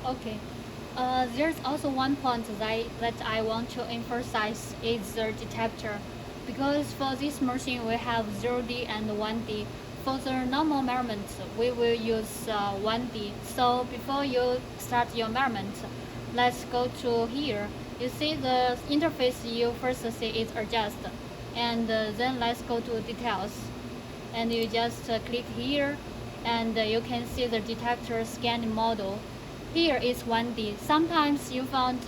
Okay. There's also one point that I want to emphasize is the detector. Because for this machine we have 0D and 1D. For the normal measurements, we will use 1D. So before you start your measurement, let's go to here. You see the interface you first see is adjust. And then let's go to details. And you just click here and you can see the detector scanning model. Here is 1D. Sometimes you found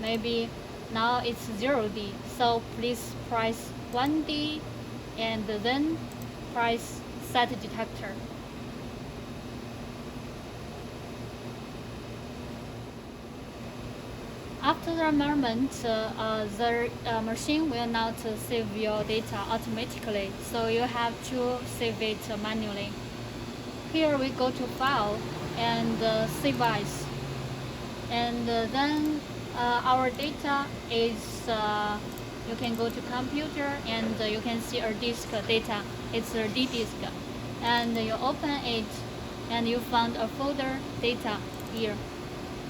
maybe now it's 0D. So please press 1D and then press set detector. After the measurement, the machine will not save your data automatically, so you have to save it manually. Here we go to File and Save As, and then our data is you can go to Computer and you can see our disk data. It's a D disk, and you open it and you found a folder data here.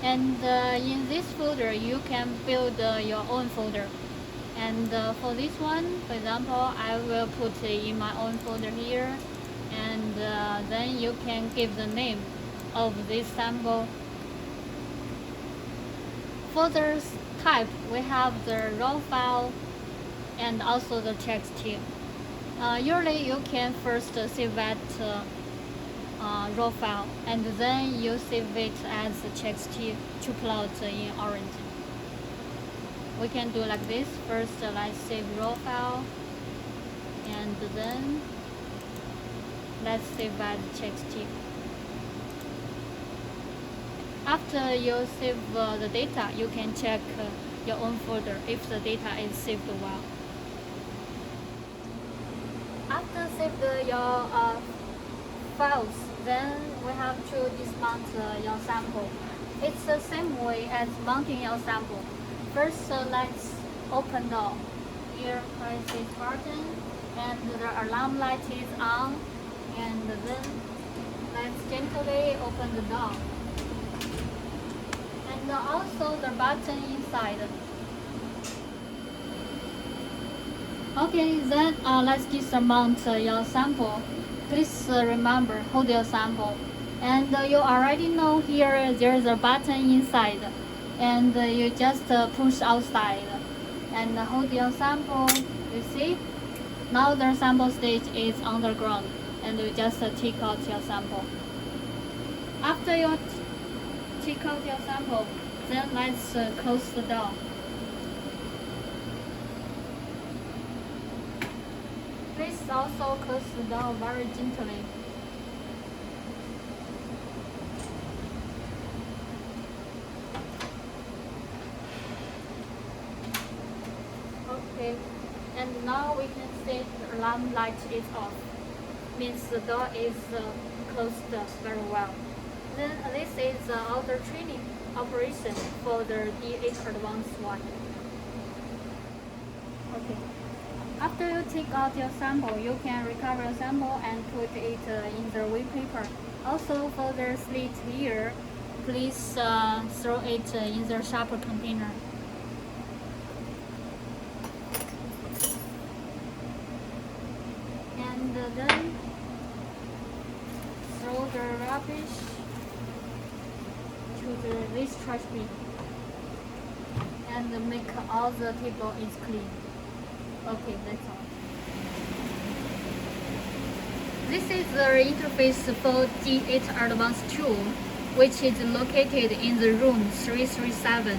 And in this folder you can build your own folder. And for this one, for example, I will put it in my own folder here, and then you can give the name of this sample. Folder type, we have the raw file and also the TXT. Usually you can first save that raw file and then you save it as TXT to plot in Orange. We can do like this. First let's save raw file and then let's save as TXT. After you save the data, you can check your own folder if the data is saved well. After save your files, then we have to dismount your sample. It's the same way as mounting your sample. First, let's open door. Here, press this button, and the alarm light is on. And then let's gently open the door. And also the button inside. Okay, then let's dismount your sample. Please remember, hold your sample. And you already know here there's a button inside. And you just push outside. And hold your sample, you see? Now the sample stage is underground. And you just take out your sample. After you take out your sample, then let's close the door. Please also close the door very gently. Okay, and now we can see the alarm light is off. Means the door is closed very well. Then this is the outer training operation for the D8 Advanced one. Okay. After you take out your sample, you can recover your sample and put it in the weight paper. Also for the slit here, please throw it in the sharper container. And then throw the rubbish to this trash bin and make all the table is clean. Okay, that's all. This is the interface for D8 Advanced 2, which is located in the room 337.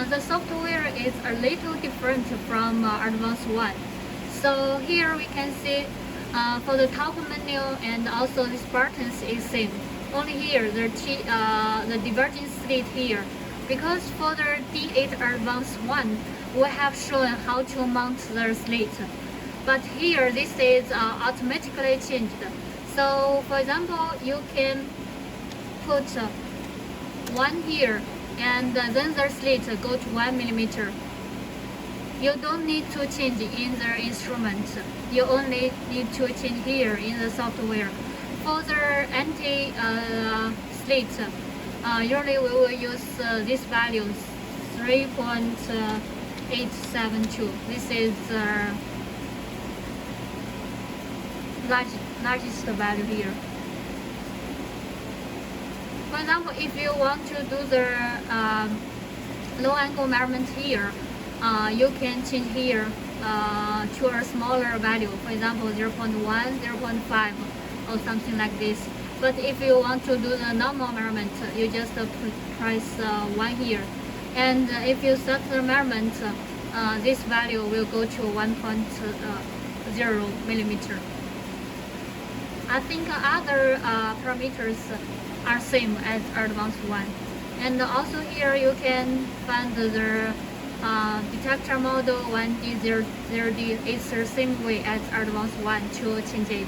The software is a little different from Advanced 1. So here we can see for the top menu and also these buttons is same. Only here the diverging slit here. Because for the D8 Advanced 1, we have shown how to mount the slit. But here this is automatically changed. So for example, you can put one here and then the slit go to 1 millimeter. You don't need to change in the instrument. You only need to change here in the software. For the anti-slit, Usually we will use this value 3.872. This is largest value here. For example, if you want to do the low angle measurement here, you can change here to a smaller value, for example 0.1, 0.5 or something like this. But if you want to do the normal measurement, you just press 1 here. And if you set the measurement, this value will go to 1.0 millimeter. I think other parameters are same as advanced one. And also here you can find the detector model 1D, 0D. It's the same way as advanced one to change it.